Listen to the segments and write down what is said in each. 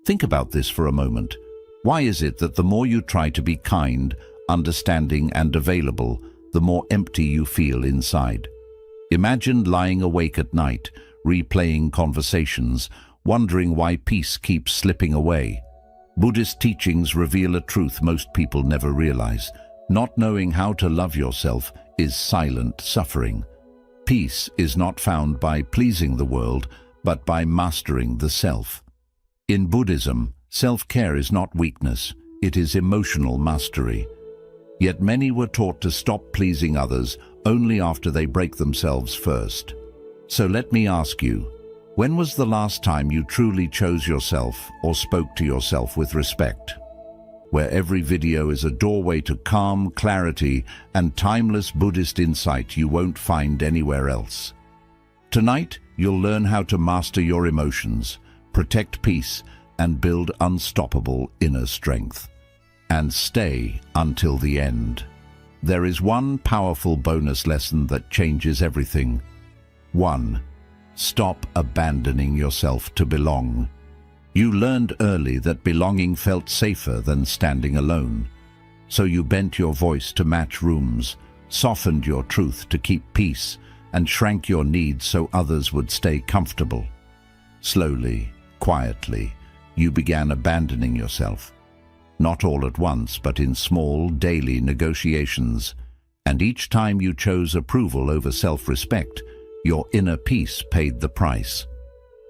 Think about this for a moment. Why is it that the more you try to be kind, understanding, and available, the more empty you feel inside? Imagine lying awake at night, replaying conversations, wondering why peace keeps slipping away. Buddhist teachings reveal a truth most people never realize. Not knowing how to love yourself is silent suffering. Peace is not found by pleasing the world, but by mastering the self. In Buddhism, self-care is not weakness, it is emotional mastery. Yet many were taught to stop pleasing others only after they break themselves first. So let me ask you, when was the last time you truly chose yourself or spoke to yourself with respect? Where every video is a doorway to calm, clarity, and timeless Buddhist insight you won't find anywhere else. Tonight, you'll learn how to master your emotions, protect peace, and build unstoppable inner strength. And stay until the end. There is one powerful bonus lesson that changes everything. 1. Stop abandoning yourself to belong. You learned early that belonging felt safer than standing alone. So you bent your voice to match rooms, softened your truth to keep peace, and shrank your needs so others would stay comfortable. Slowly, quietly, you began abandoning yourself. Not all at once, but in small, daily negotiations. And each time you chose approval over self-respect, your inner peace paid the price.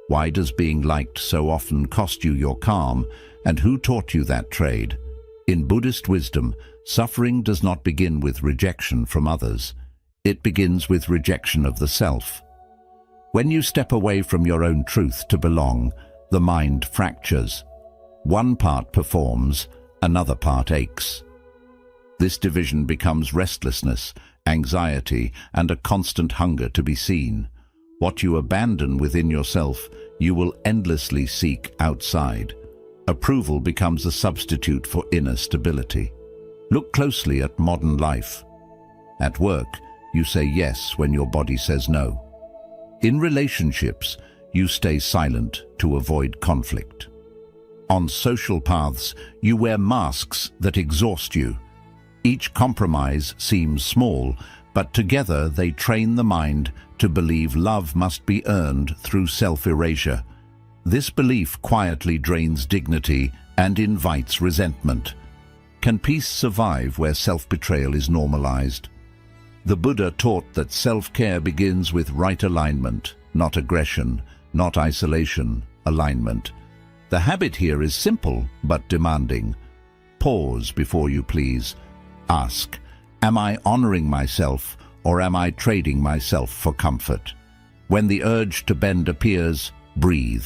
Why does being liked so often cost you your calm, and who taught you that trade? In Buddhist wisdom, suffering does not begin with rejection from others. It begins with rejection of the self. When you step away from your own truth to belong, the mind fractures. One part performs, another part aches. This division becomes restlessness, anxiety, and a constant hunger to be seen. What you abandon within yourself, you will endlessly seek outside. Approval becomes a substitute for inner stability. Look closely at modern life. At work, you say yes when your body says no. In relationships, you stay silent to avoid conflict. On social paths, you wear masks that exhaust you. Each compromise seems small, but together they train the mind to believe love must be earned through self-erasure. This belief quietly drains dignity and invites resentment. Can peace survive where self-betrayal is normalized? The Buddha taught that self-care begins with right alignment, not aggression, not isolation, alignment. The habit here is simple but demanding. Pause before you please. Ask, am I honoring myself or am I trading myself for comfort? When the urge to bend appears, breathe.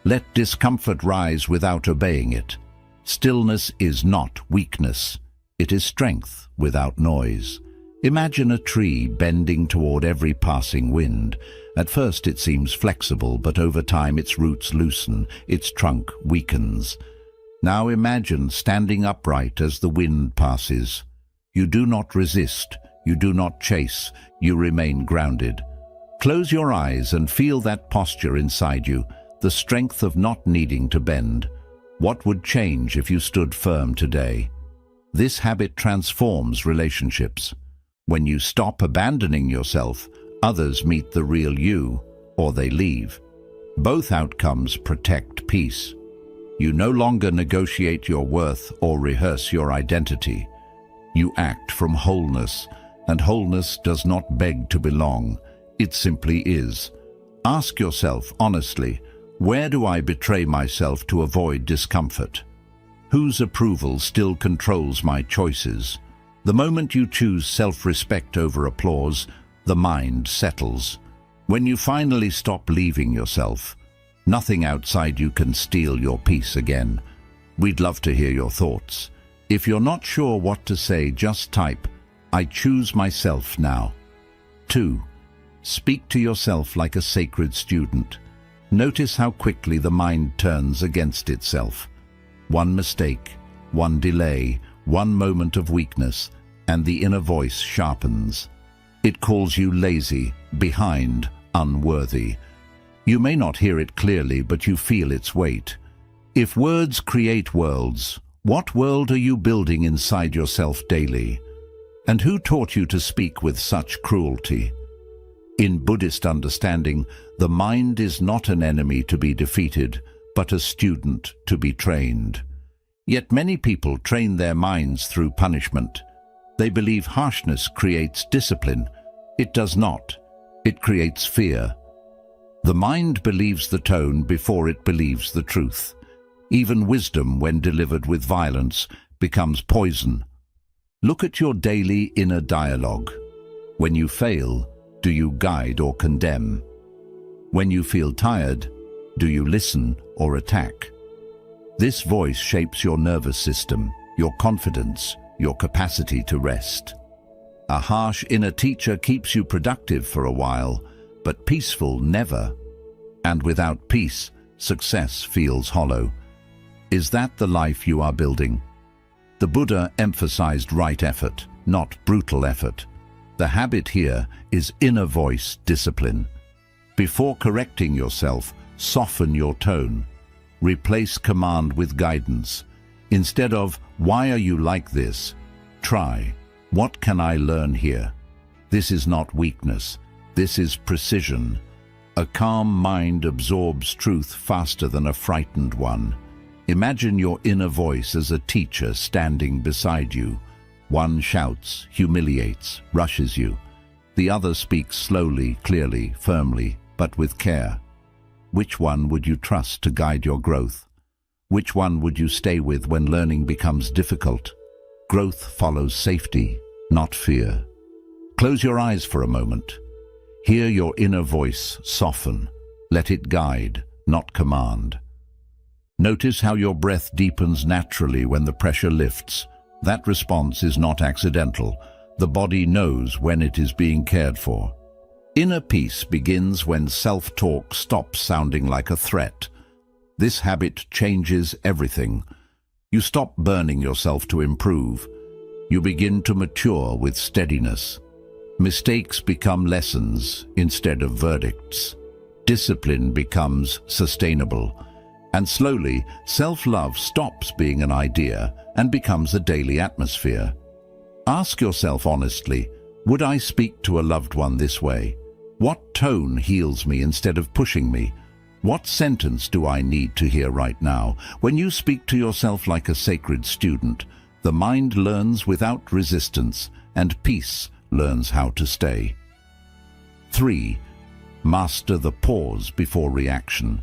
Let discomfort rise without obeying it. Stillness is not weakness. It is strength without noise. Imagine a tree bending toward every passing wind. At first it seems flexible, but over time its roots loosen, its trunk weakens. Now imagine standing upright as the wind passes. You do not resist, you do not chase, you remain grounded. Close your eyes and feel that posture inside you, the strength of not needing to bend. What would change if you stood firm today? This habit transforms relationships. When you stop abandoning yourself, others meet the real you, or they leave. Both outcomes protect peace. You no longer negotiate your worth or rehearse your identity. You act from wholeness, and wholeness does not beg to belong. It simply is. Ask yourself honestly, where do I betray myself to avoid discomfort? Whose approval still controls my choices? The moment you choose self-respect over applause, the mind settles. When you finally stop leaving yourself, nothing outside you can steal your peace again. We'd love to hear your thoughts. If you're not sure what to say, just type, I choose myself now. 2. Speak to yourself like a sacred student. Notice how quickly the mind turns against itself. One mistake, one delay, one moment of weakness, and the inner voice sharpens. It calls you lazy, behind, unworthy. You may not hear it clearly, but you feel its weight. If words create worlds, what world are you building inside yourself daily? And who taught you to speak with such cruelty? In Buddhist understanding, the mind is not an enemy to be defeated, but a student to be trained. Yet many people train their minds through punishment. They believe harshness creates discipline. It does not. It creates fear. The mind believes the tone before it believes the truth. Even wisdom, when delivered with violence, becomes poison. Look at your daily inner dialogue. When you fail, do you guide or condemn? When you feel tired, do you listen or attack? This voice shapes your nervous system, your confidence, your capacity to rest. A harsh inner teacher keeps you productive for a while, but peaceful never. And without peace, success feels hollow. Is that the life you are building? The Buddha emphasized right effort, not brutal effort. The habit here is inner voice discipline. Before correcting yourself, soften your tone. Replace command with guidance. Instead of, "Why are you like this?" try, "What can I learn here?" This is not weakness. This is precision. A calm mind absorbs truth faster than a frightened one. Imagine your inner voice as a teacher standing beside you. One shouts, humiliates, rushes you. The other speaks slowly, clearly, firmly, but with care. Which one would you trust to guide your growth? Which one would you stay with when learning becomes difficult? Growth follows safety, not fear. Close your eyes for a moment. Hear your inner voice soften. Let it guide, not command. Notice how your breath deepens naturally when the pressure lifts. That response is not accidental. The body knows when it is being cared for. Inner peace begins when self-talk stops sounding like a threat. This habit changes everything. You stop burning yourself to improve. You begin to mature with steadiness. Mistakes become lessons instead of verdicts. Discipline becomes sustainable. And slowly, self-love stops being an idea and becomes a daily atmosphere. Ask yourself honestly, would I speak to a loved one this way? What tone heals me instead of pushing me? What sentence do I need to hear right now? When you speak to yourself like a sacred student, the mind learns without resistance, and peace learns how to stay. 3. Master the pause before reaction.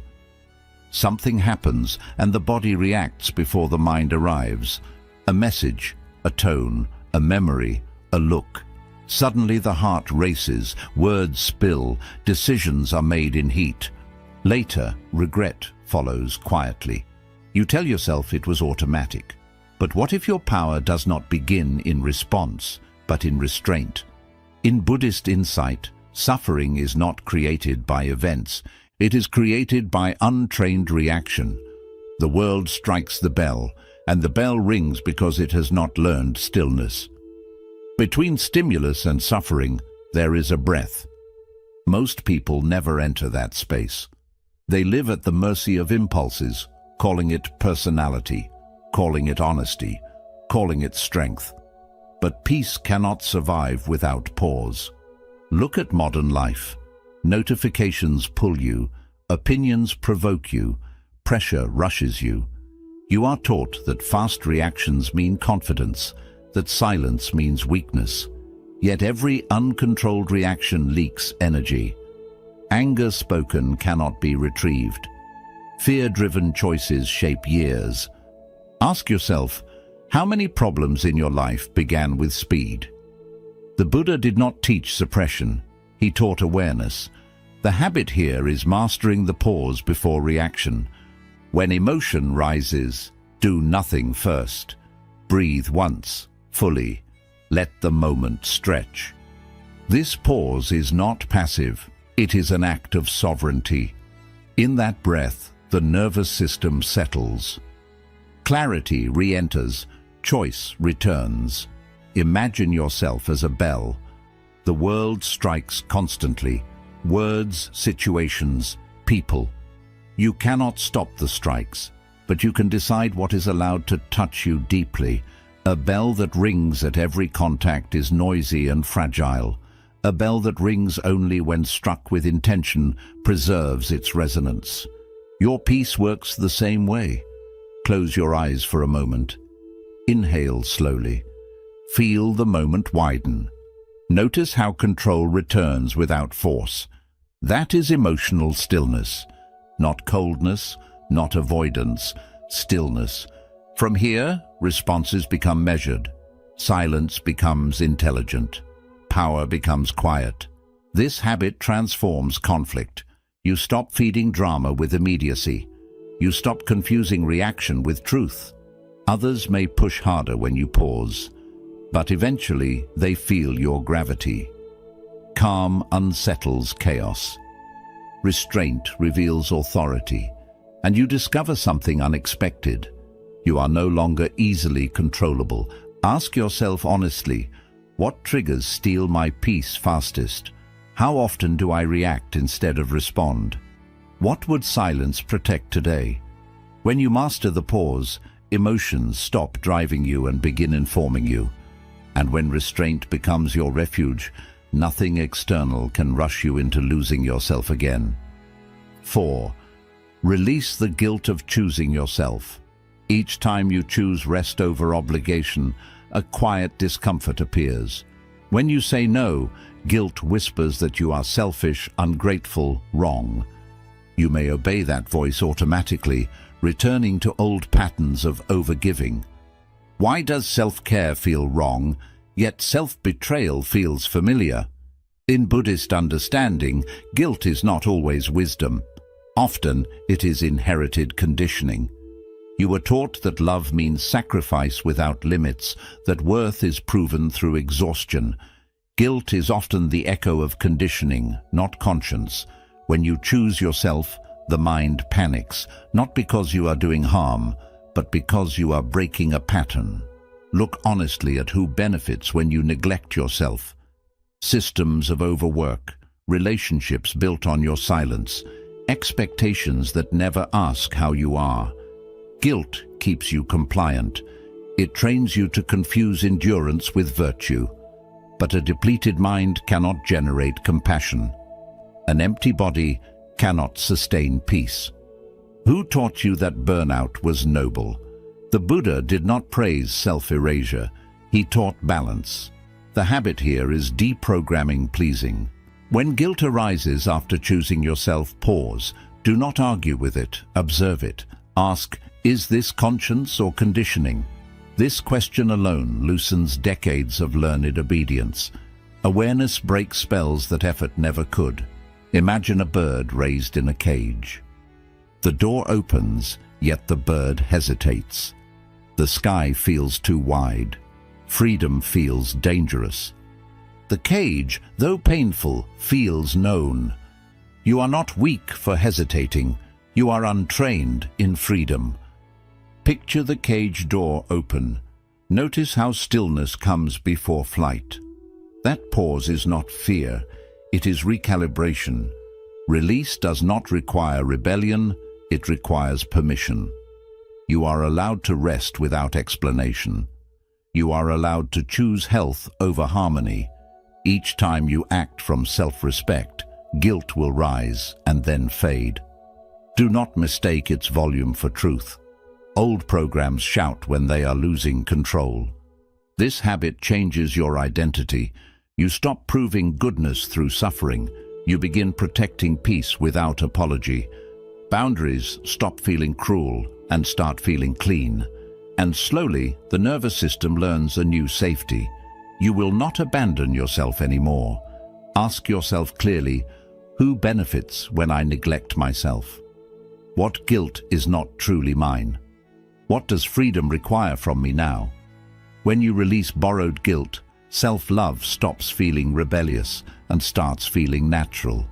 Something happens and the body reacts before the mind arrives. A message, a tone, a memory, a look. Suddenly the heart races, words spill, decisions are made in heat. Later, regret follows quietly. You tell yourself it was automatic. But what if your power does not begin in response, but in restraint? In Buddhist insight, suffering is not created by events. It is created by untrained reaction. The world strikes the bell, and the bell rings because it has not learned stillness. Between stimulus and suffering, there is a breath. Most people never enter that space. They live at the mercy of impulses, calling it personality, calling it honesty, calling it strength. But peace cannot survive without pause. Look at modern life. Notifications pull you, opinions provoke you, pressure rushes you. You are taught that fast reactions mean confidence, that silence means weakness. Yet every uncontrolled reaction leaks energy. Anger spoken cannot be retrieved. Fear-driven choices shape years. Ask yourself, how many problems in your life began with speed? The Buddha did not teach suppression. He taught awareness. The habit here is mastering the pause before reaction. When emotion rises, do nothing first. Breathe once, fully. Let the moment stretch. This pause is not passive. It is an act of sovereignty. In that breath, the nervous system settles. Clarity re-enters. Choice returns. Imagine yourself as a bell. The world strikes constantly. Words, situations, people. You cannot stop the strikes, but you can decide what is allowed to touch you deeply. A bell that rings at every contact is noisy and fragile. A bell that rings only when struck with intention preserves its resonance. Your peace works the same way. Close your eyes for a moment. Inhale slowly. Feel the moment widen. Notice how control returns without force. That is emotional stillness. Not coldness, not avoidance, stillness. From here, responses become measured. Silence becomes intelligent. Power becomes quiet. This habit transforms conflict. You stop feeding drama with immediacy. You stop confusing reaction with truth. Others may push harder when you pause, but eventually they feel your gravity. Calm unsettles chaos. Restraint reveals authority, and you discover something unexpected. You are no longer easily controllable. Ask yourself honestly, what triggers steal my peace fastest? How often do I react instead of respond? What would silence protect today? When you master the pause, emotions stop driving you and begin informing you. And when restraint becomes your refuge, nothing external can rush you into losing yourself again. 4. Release the guilt of choosing yourself. Each time you choose rest over obligation, a quiet discomfort appears. When you say no, guilt whispers that you are selfish, ungrateful, wrong. You may obey that voice automatically, returning to old patterns of overgiving. Why does self-care feel wrong, yet self-betrayal feels familiar? In Buddhist understanding, guilt is not always wisdom. Often, it is inherited conditioning. You were taught that love means sacrifice without limits, that worth is proven through exhaustion. Guilt is often the echo of conditioning, not conscience. When you choose yourself, the mind panics, not because you are doing harm, but because you are breaking a pattern. Look honestly at who benefits when you neglect yourself. Systems of overwork, relationships built on your silence, expectations that never ask how you are. Guilt keeps you compliant. It trains you to confuse endurance with virtue. But a depleted mind cannot generate compassion. An empty body cannot sustain peace. Who taught you that burnout was noble? The Buddha did not praise self-erasure. He taught balance. The habit here is deprogramming pleasing. When guilt arises after choosing yourself, pause. Do not argue with it. Observe it. Ask, is this conscience or conditioning? This question alone loosens decades of learned obedience. Awareness breaks spells that effort never could. Imagine a bird raised in a cage. The door opens, yet the bird hesitates. The sky feels too wide. Freedom feels dangerous. The cage, though painful, feels known. You are not weak for hesitating. You are untrained in freedom. Picture the cage door open. Notice how stillness comes before flight. That pause is not fear, it is recalibration. Release does not require rebellion, it requires permission. You are allowed to rest without explanation. You are allowed to choose health over harmony. Each time you act from self-respect, guilt will rise and then fade. Do not mistake its volume for truth. Old programs shout when they are losing control. This habit changes your identity. You stop proving goodness through suffering. You begin protecting peace without apology. Boundaries stop feeling cruel and start feeling clean. And slowly, the nervous system learns a new safety. You will not abandon yourself anymore. Ask yourself clearly, who benefits when I neglect myself? What guilt is not truly mine? What does freedom require from me now? When you release borrowed guilt, self-love stops feeling rebellious and starts feeling natural.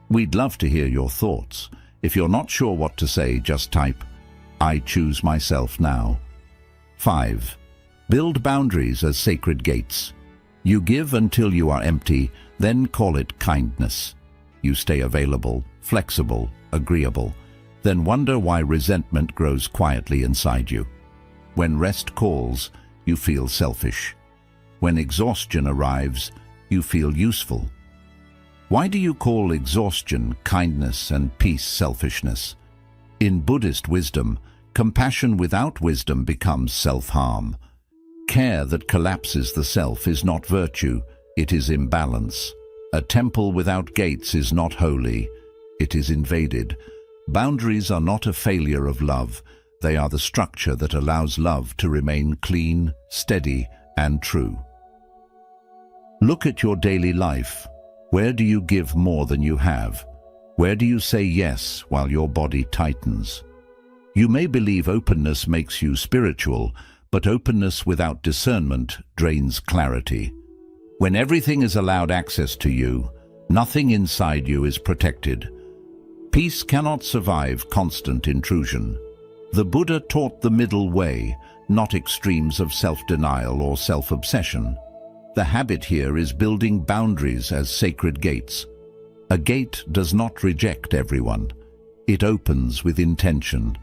We'd love to hear your thoughts. If you're not sure what to say, just type, I choose myself now. 5. Build boundaries as sacred gates. You give until you are empty, then call it kindness. You stay available, flexible, agreeable. Then wonder why resentment grows quietly inside you. When rest calls, you feel selfish. When exhaustion arrives, you feel useful. Why do you call exhaustion kindness and peace selfishness? In Buddhist wisdom, compassion without wisdom becomes self-harm. Care that collapses the self is not virtue, it is imbalance. A temple without gates is not holy, it is invaded. Boundaries are not a failure of love, they are the structure that allows love to remain clean, steady, and true. Look at your daily life. Where do you give more than you have? Where do you say yes while your body tightens? You may believe openness makes you spiritual, but openness without discernment drains clarity. When everything is allowed access to you, nothing inside you is protected. Peace cannot survive constant intrusion. The Buddha taught the middle way, not extremes of self-denial or self-obsession. The habit here is building boundaries as sacred gates. A gate does not reject everyone. It opens with intention.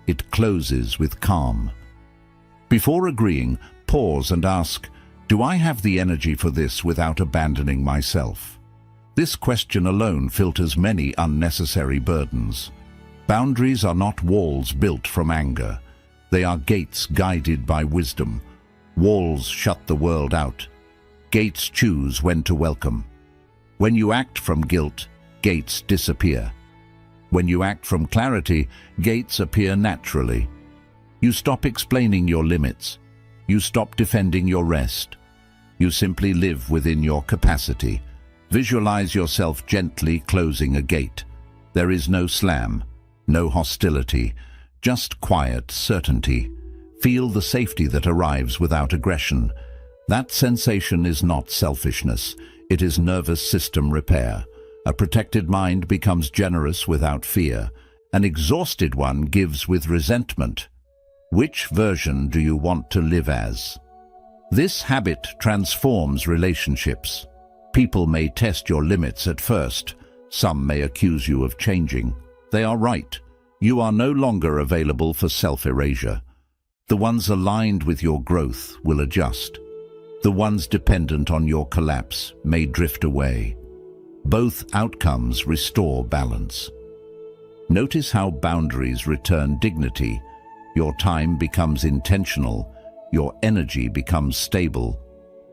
It closes with calm. Before agreeing, pause and ask, do I have the energy for this without abandoning myself? This question alone filters many unnecessary burdens. Boundaries are not walls built from anger. They are gates guided by wisdom. Walls shut the world out. Gates choose when to welcome. When you act from guilt, gates disappear. When you act from clarity, gates appear naturally. You stop explaining your limits. You stop defending your rest. You simply live within your capacity. Visualize yourself gently closing a gate. There is no slam, no hostility, just quiet certainty. Feel the safety that arrives without aggression. That sensation is not selfishness, it is nervous system repair. A protected mind becomes generous without fear. An exhausted one gives with resentment. Which version do you want to live as? This habit transforms relationships. People may test your limits at first. Some may accuse you of changing. They are right. You are no longer available for self-erasure. The ones aligned with your growth will adjust. The ones dependent on your collapse may drift away. Both outcomes restore balance. Notice how boundaries return dignity. Your time becomes intentional. Your energy becomes stable.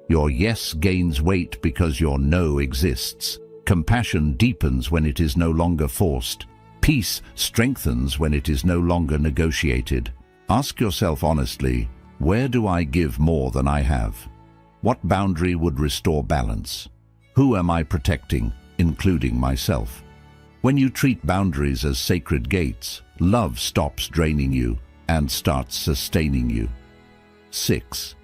Your yes gains weight because your no exists. Compassion deepens when it is no longer forced. Peace strengthens when it is no longer negotiated. Ask yourself honestly, where do I give more than I have? What boundary would restore balance? Who am I protecting, including myself? When you treat boundaries as sacred gates, love stops draining you and starts sustaining you. 6.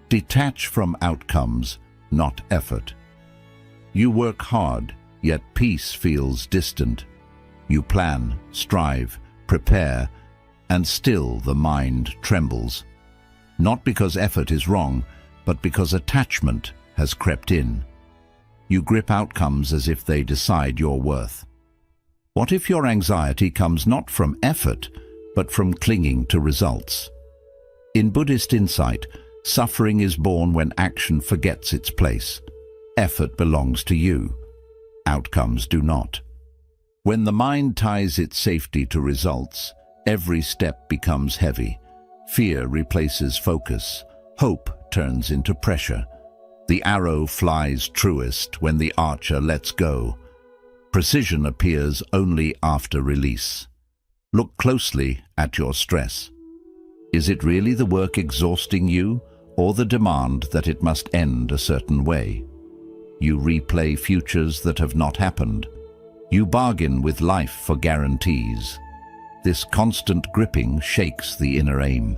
Detach from outcomes, not effort. You work hard, yet peace feels distant. You plan, strive, prepare, and still the mind trembles. Not because effort is wrong, but because attachment has crept in. You grip outcomes as if they decide your worth. What if your anxiety comes not from effort, but from clinging to results? In Buddhist insight, suffering is born when action forgets its place. Effort belongs to you. Outcomes do not. When the mind ties its safety to results, every step becomes heavy. Fear replaces focus. Hope turns into pressure. The arrow flies truest when the archer lets go. Precision appears only after release. Look closely at your stress. Is it really the work exhausting you, or the demand that it must end a certain way? You replay futures that have not happened. You bargain with life for guarantees. This constant gripping shakes the inner aim.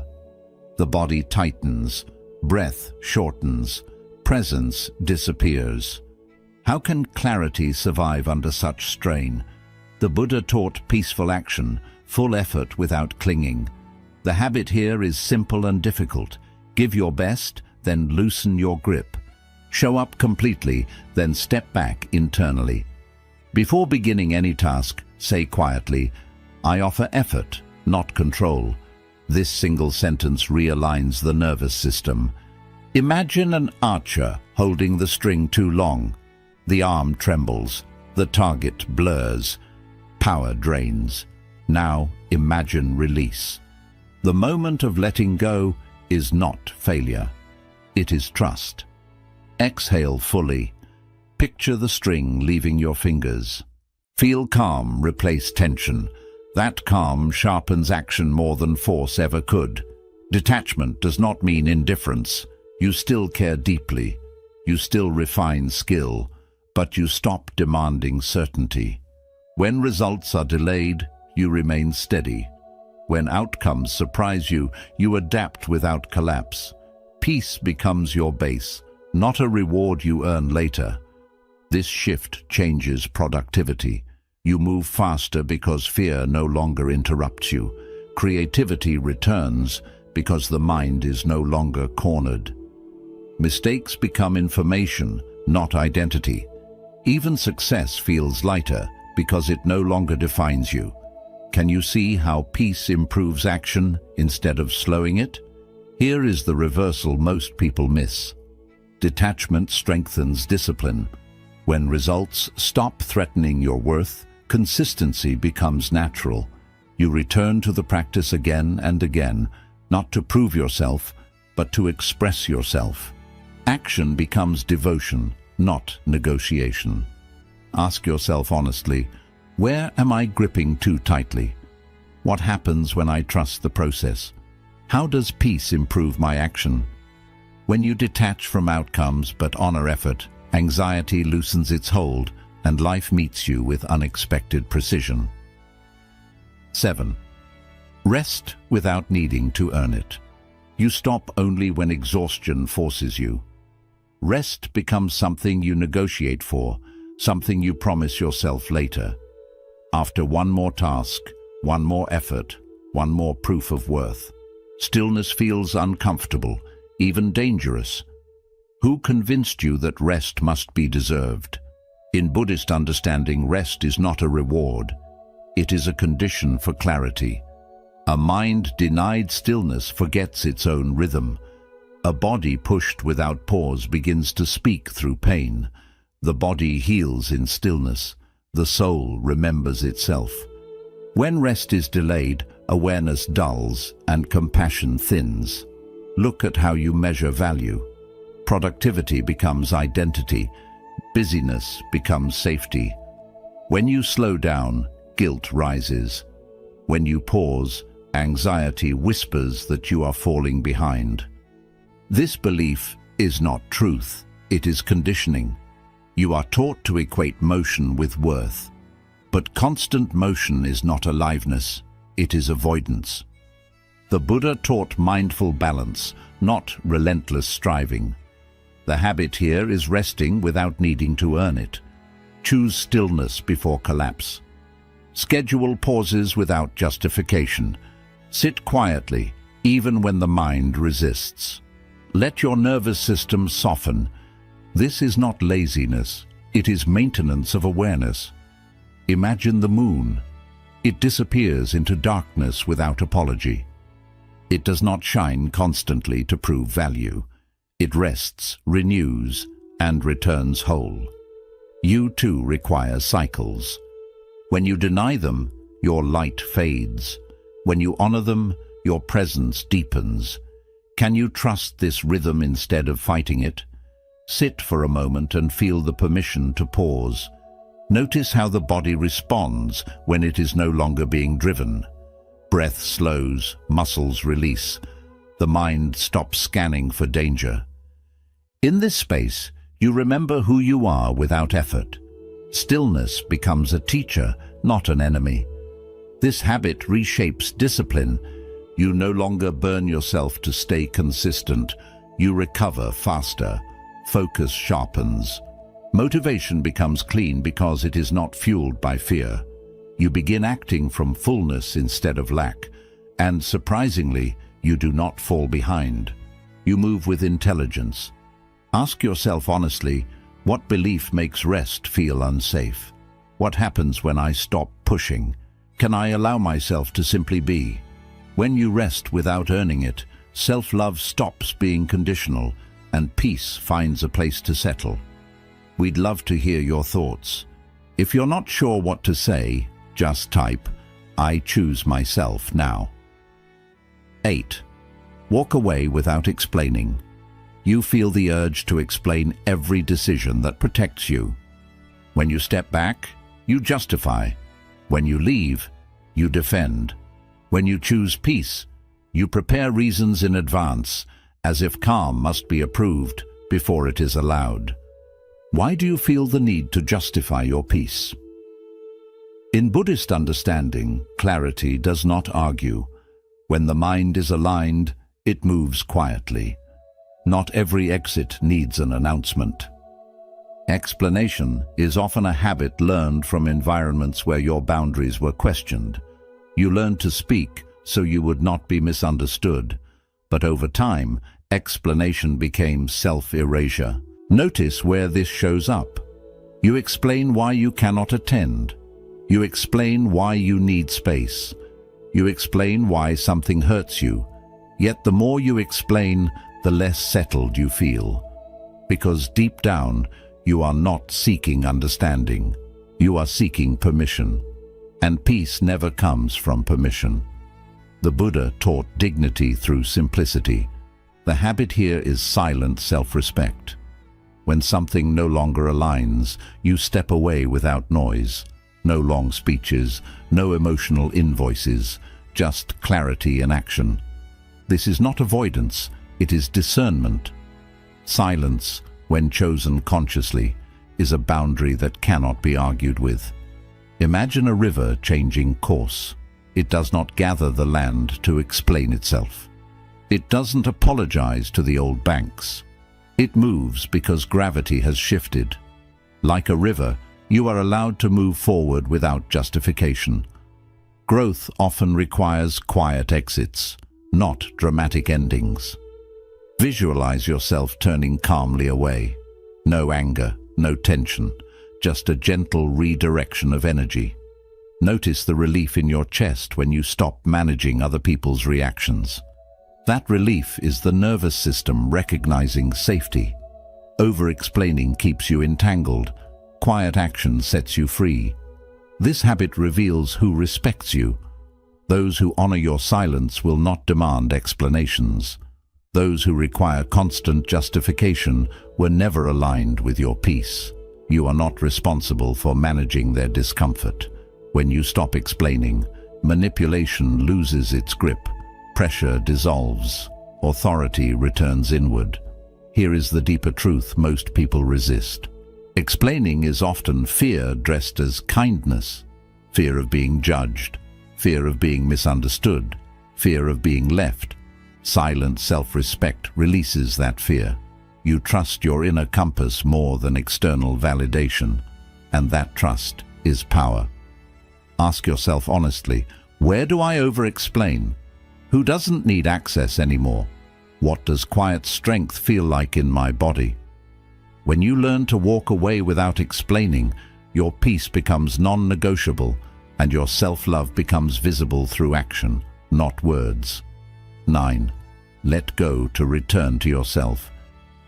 The body tightens, breath shortens, presence disappears. How can clarity survive under such strain? The Buddha taught peaceful action, full effort without clinging. The habit here is simple and difficult. Give your best, then loosen your grip. Show up completely, then step back internally. Before beginning any task, say quietly, I offer effort, not control. This single sentence realigns the nervous system. Imagine an archer holding the string too long. The arm trembles, the target blurs, power drains. Now imagine release. The moment of letting go is not failure. It is trust. Exhale fully. Picture the string leaving your fingers. Feel calm replace tension. That calm sharpens action more than force ever could. Detachment does not mean indifference. You still care deeply. You still refine skill, but you stop demanding certainty. When results are delayed, you remain steady. When outcomes surprise you, you adapt without collapse. Peace becomes your base, not a reward you earn later. This shift changes productivity. You move faster because fear no longer interrupts you. Creativity returns because the mind is no longer cornered. Mistakes become information, not identity. Even success feels lighter because it no longer defines you. Can you see how peace improves action instead of slowing it? Here is the reversal most people miss. Detachment strengthens discipline. When results stop threatening your worth, consistency becomes natural. You return to the practice again and again, not to prove yourself, but to express yourself. Action becomes devotion, not negotiation. Ask yourself honestly, where am I gripping too tightly? What happens when I trust the process? How does peace improve my action? When you detach from outcomes but honor effort, anxiety loosens its hold and life meets you with unexpected precision. 7. Rest without needing to earn it. You stop only when exhaustion forces you. Rest becomes something you negotiate for, something you promise yourself later. After one more task, one more effort, one more proof of worth. Stillness feels uncomfortable, even dangerous. Who convinced you that rest must be deserved? In Buddhist understanding, rest is not a reward. It is a condition for clarity. A mind denied stillness forgets its own rhythm. A body pushed without pause begins to speak through pain. The body heals in stillness. The soul remembers itself. When rest is delayed, awareness dulls and compassion thins. Look at how you measure value. Productivity becomes identity. Busyness becomes safety. When you slow down, guilt rises. When you pause, anxiety whispers that you are falling behind. This belief is not truth, it is conditioning. You are taught to equate motion with worth. But constant motion is not aliveness, it is avoidance. The Buddha taught mindful balance, not relentless striving. The habit here is resting without needing to earn it. Choose stillness before collapse. Schedule pauses without justification. Sit quietly, even when the mind resists. Let your nervous system soften. This is not laziness, it is maintenance of awareness. Imagine the moon. It disappears into darkness without apology. It does not shine constantly to prove value. It rests, renews, and returns whole. You too require cycles. When you deny them, your light fades. When you honor them, your presence deepens. Can you trust this rhythm instead of fighting it? Sit for a moment and feel the permission to pause. Notice how the body responds when it is no longer being driven. Breath slows, muscles release. The mind stops scanning for danger. In this space, you remember who you are without effort. Stillness becomes a teacher, not an enemy. This habit reshapes discipline. You no longer burn yourself to stay consistent. You recover faster. Focus sharpens. Motivation becomes clean because it is not fueled by fear. You begin acting from fullness instead of lack. And surprisingly, you do not fall behind. You move with intelligence. Ask yourself honestly, what belief makes rest feel unsafe? What happens when I stop pushing? Can I allow myself to simply be? When you rest without earning it, self-love stops being conditional and peace finds a place to settle. We'd love to hear your thoughts. If you're not sure what to say, just type, "I choose myself now." 8. Walk away without explaining. You feel the urge to explain every decision that protects you. When you step back, you justify. When you leave, you defend. When you choose peace, you prepare reasons in advance, as if calm must be approved before it is allowed. Why do you feel the need to justify your peace? In Buddhist understanding, clarity does not argue. When the mind is aligned, it moves quietly. Not every exit needs an announcement. Explanation is often a habit learned from environments where your boundaries were questioned. You learned to speak so you would not be misunderstood, but over time, explanation became self-erasure. Notice where this shows up. You explain why you cannot attend. You explain why you need space. You explain why something hurts you. Yet the more you explain, the less settled you feel. Because deep down, you are not seeking understanding. You are seeking permission. And peace never comes from permission. The Buddha taught dignity through simplicity. The habit here is silent self-respect. When something no longer aligns, you step away without noise. No long speeches, no emotional invoices, just clarity and action. This is not avoidance, it is discernment. Silence, when chosen consciously, is a boundary that cannot be argued with. Imagine a river changing course. It does not gather the land to explain itself. It doesn't apologize to the old banks. It moves because gravity has shifted. Like a river, you are allowed to move forward without justification. Growth often requires quiet exits, not dramatic endings. Visualize yourself turning calmly away. No anger, no tension, just a gentle redirection of energy. Notice the relief in your chest when you stop managing other people's reactions. That relief is the nervous system recognizing safety. Over-explaining keeps you entangled. Quiet action sets you free. This habit reveals who respects you. Those who honor your silence will not demand explanations. Those who require constant justification were never aligned with your peace. You are not responsible for managing their discomfort. When you stop explaining, manipulation loses its grip. Pressure dissolves. Authority returns inward. Here is the deeper truth most people resist. Explaining is often fear dressed as kindness. Fear of being judged. Fear of being misunderstood. Fear of being left. Silent self-respect releases that fear. You trust your inner compass more than external validation, and that trust is power. Ask yourself honestly, where do I over-explain? Who doesn't need access anymore? What does quiet strength feel like in my body? When you learn to walk away without explaining, your peace becomes non-negotiable and your self-love becomes visible through action, not words. 9. Let go to return to yourself.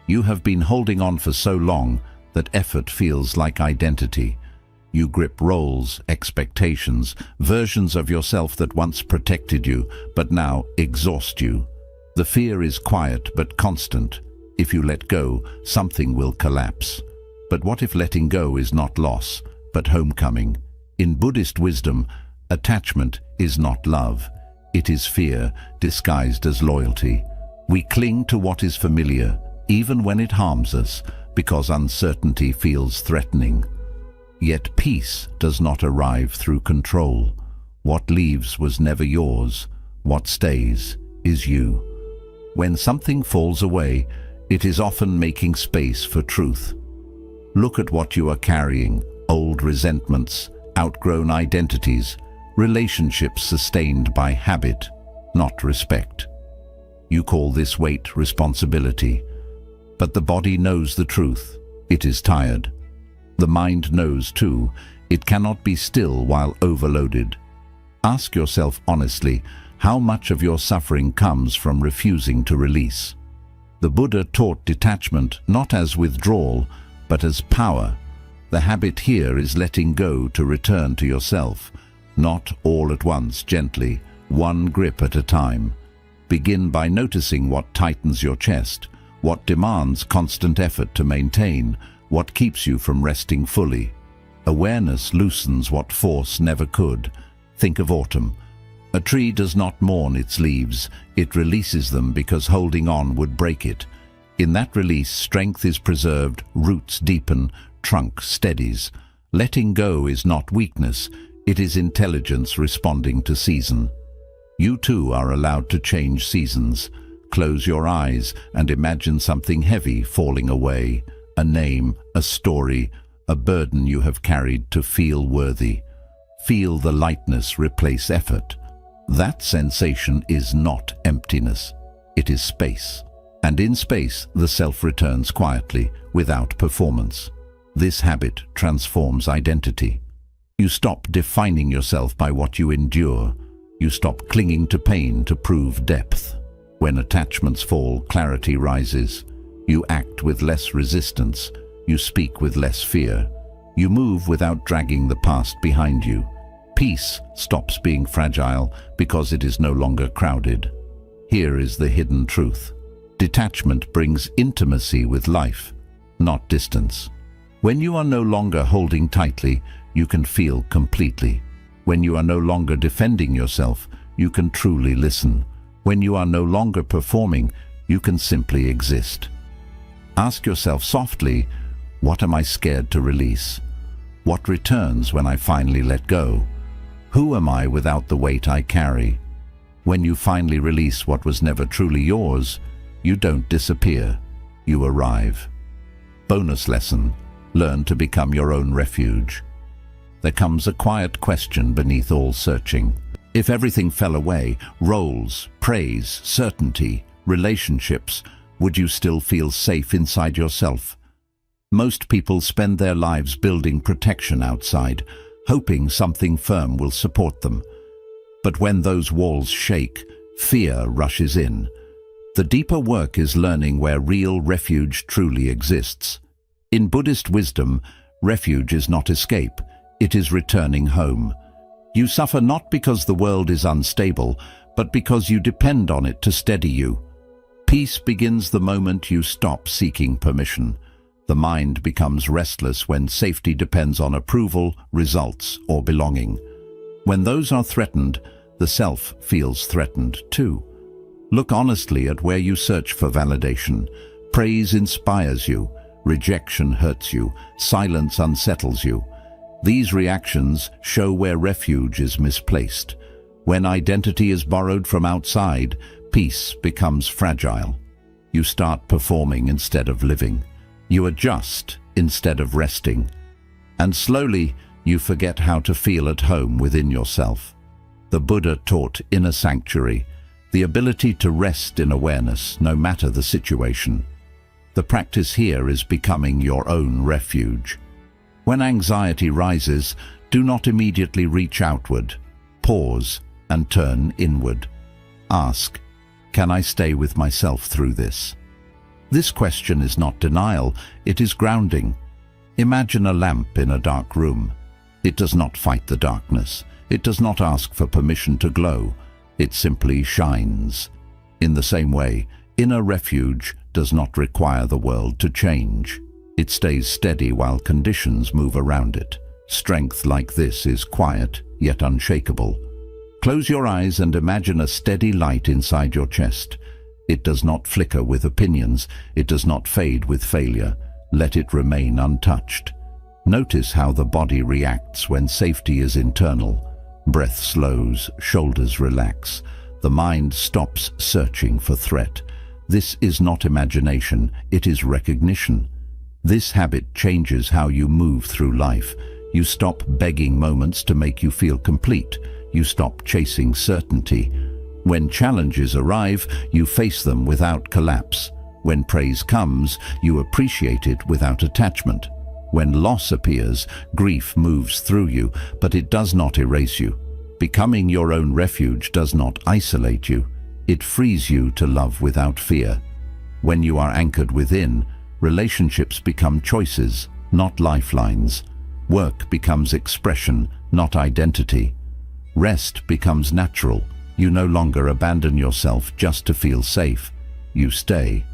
You have been holding on for so long that effort feels like identity. You grip roles, expectations, versions of yourself that once protected you, but now exhaust you. The fear is quiet but constant. If you let go, something will collapse. But what if letting go is not loss, but homecoming? In Buddhist wisdom, attachment is not love. It is fear disguised as loyalty. We cling to what is familiar, even when it harms us, because uncertainty feels threatening. Yet peace does not arrive through control. What leaves was never yours. What stays is you. When something falls away, it is often making space for truth. Look at what you are carrying: old resentments, outgrown identities, relationships sustained by habit, not respect. You call this weight responsibility, but the body knows the truth. It is tired. The mind knows too. It cannot be still while overloaded. Ask yourself honestly, how much of your suffering comes from refusing to release? The Buddha taught detachment not as withdrawal, but as power. The habit here is letting go to return to yourself, not all at once, gently, one grip at a time. Begin by noticing what tightens your chest, what demands constant effort to maintain, what keeps you from resting fully. Awareness loosens what force never could. Think of autumn. A tree does not mourn its leaves, it releases them because holding on would break it. In that release, strength is preserved, roots deepen, trunk steadies. Letting go is not weakness, it is intelligence responding to season. You too are allowed to change seasons. Close your eyes and imagine something heavy falling away. A name, a story, a burden you have carried to feel worthy. Feel the lightness replace effort. That sensation is not emptiness, it is space. And in space, the self returns quietly, without performance. This habit transforms identity. You stop defining yourself by what you endure. You stop clinging to pain to prove depth. When attachments fall, clarity rises. You act with less resistance. You speak with less fear. You move without dragging the past behind you. Peace stops being fragile because it is no longer crowded. Here is the hidden truth. Detachment brings intimacy with life, not distance. When you are no longer holding tightly, you can feel completely. When you are no longer defending yourself, you can truly listen. When you are no longer performing, you can simply exist. Ask yourself softly, what am I scared to release? What returns when I finally let go? Who am I without the weight I carry? When you finally release what was never truly yours, you don't disappear, you arrive. Bonus lesson, learn to become your own refuge. There comes a quiet question beneath all searching. If everything fell away, roles, praise, certainty, relationships, would you still feel safe inside yourself? Most people spend their lives building protection outside, hoping something firm will support them. But when those walls shake, fear rushes in. The deeper work is learning where real refuge truly exists. In Buddhist wisdom, refuge is not escape, it is returning home. You suffer not because the world is unstable, but because you depend on it to steady you. Peace begins the moment you stop seeking permission. The mind becomes restless when safety depends on approval, results, or belonging. When those are threatened, the self feels threatened too. Look honestly at where you search for validation. Praise inspires you, rejection hurts you, silence unsettles you. These reactions show where refuge is misplaced. When identity is borrowed from outside, peace becomes fragile. You start performing instead of living. You adjust instead of resting. And slowly, you forget how to feel at home within yourself. The Buddha taught inner sanctuary, the ability to rest in awareness, no matter the situation. The practice here is becoming your own refuge. When anxiety rises, do not immediately reach outward. Pause and turn inward. Ask, can I stay with myself through this? This question is not denial, it is grounding. Imagine a lamp in a dark room. It does not fight the darkness. It does not ask for permission to glow. It simply shines. In the same way, inner refuge does not require the world to change. It stays steady while conditions move around it. Strength like this is quiet, yet unshakable. Close your eyes and imagine a steady light inside your chest. It does not flicker with opinions. It does not fade with failure. Let it remain untouched. Notice how the body reacts when safety is internal. Breath slows, shoulders relax. The mind stops searching for threat. This is not imagination, it is recognition. This habit changes how you move through life. You stop begging moments to make you feel complete. You stop chasing certainty. When challenges arrive, you face them without collapse. When praise comes, you appreciate it without attachment. When loss appears, grief moves through you, but it does not erase you. Becoming your own refuge does not isolate you. It frees you to love without fear. When you are anchored within, relationships become choices, not lifelines. Work becomes expression, not identity. Rest becomes natural. You no longer abandon yourself just to feel safe. You stay.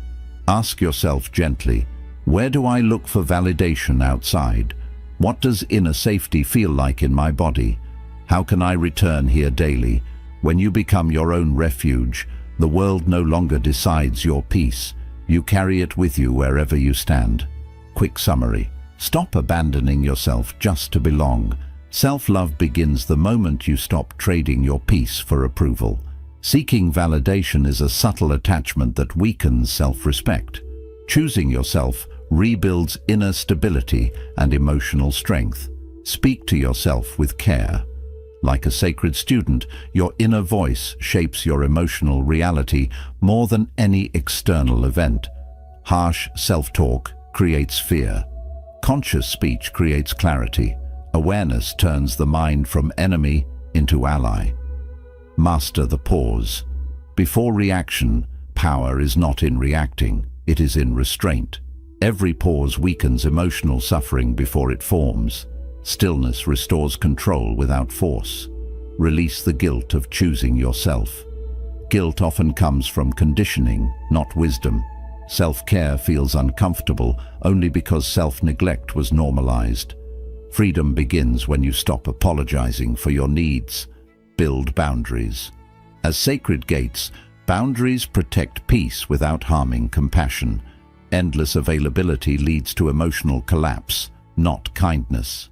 Ask yourself gently, where do I look for validation outside? What does inner safety feel like in my body? How can I return here daily? When you become your own refuge, the world no longer decides your peace. You carry it with you wherever you stand. Quick summary. Stop abandoning yourself just to belong. Self-love begins the moment you stop trading your peace for approval. Seeking validation is a subtle attachment that weakens self-respect. Choosing yourself rebuilds inner stability and emotional strength. Speak to yourself with care. Like a sacred student, your inner voice shapes your emotional reality more than any external event. Harsh self-talk creates fear. Conscious speech creates clarity. Awareness turns the mind from enemy into ally. Master the pause. Before reaction, power is not in reacting, it is in restraint. Every pause weakens emotional suffering before it forms. Stillness restores control without force. Release the guilt of choosing yourself. Guilt often comes from conditioning, not wisdom. Self-care feels uncomfortable only because self-neglect was normalized. Freedom begins when you stop apologizing for your needs. Build boundaries. As sacred gates, boundaries protect peace without harming compassion. Endless availability leads to emotional collapse, not kindness.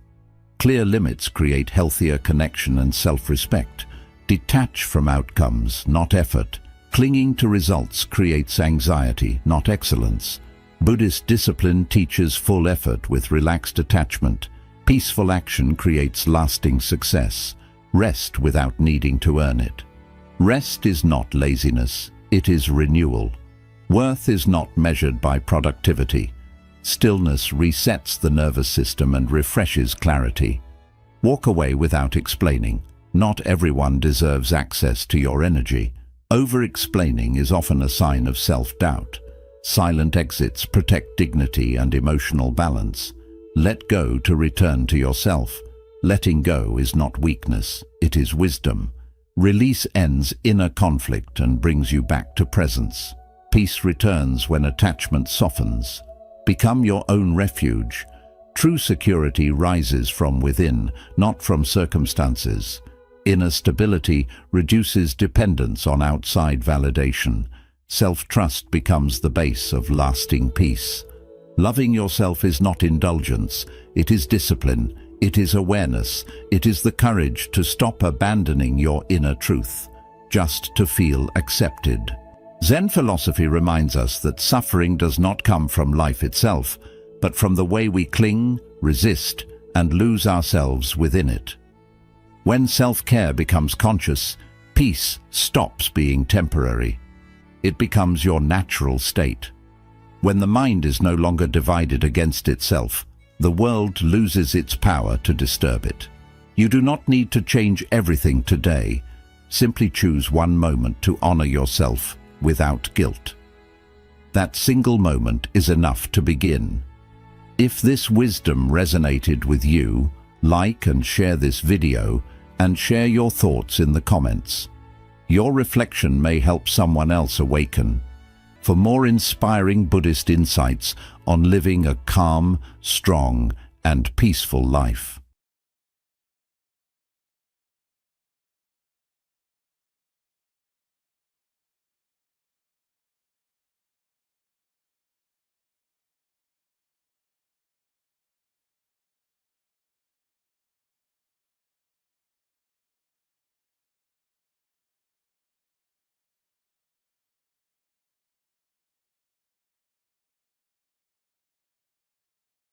Clear limits create healthier connection and self-respect. Detach from outcomes, not effort. Clinging to results creates anxiety, not excellence. Buddhist discipline teaches full effort with relaxed attachment. Peaceful action creates lasting success. Rest without needing to earn it. Rest is not laziness, it is renewal. Worth is not measured by productivity. Stillness resets the nervous system and refreshes clarity. Walk away without explaining. Not everyone deserves access to your energy. Over-explaining is often a sign of self-doubt. Silent exits protect dignity and emotional balance. Let go to return to yourself. Letting go is not weakness, it is wisdom. Release ends inner conflict and brings you back to presence. Peace returns when attachment softens. Become your own refuge. True security rises from within, not from circumstances. Inner stability reduces dependence on outside validation. Self-trust becomes the base of lasting peace. Loving yourself is not indulgence, it is discipline, it is awareness, it is the courage to stop abandoning your inner truth, just to feel accepted. Zen philosophy reminds us that suffering does not come from life itself, but from the way we cling, resist, and lose ourselves within it. When self-care becomes conscious, peace stops being temporary. It becomes your natural state. When the mind is no longer divided against itself, the world loses its power to disturb it. You do not need to change everything today. Simply choose one moment to honor yourself without guilt. That single moment is enough to begin. If this wisdom resonated with you, like and share this video and share your thoughts in the comments. Your reflection may help someone else awaken. For more inspiring Buddhist insights on living a calm, strong, and peaceful life,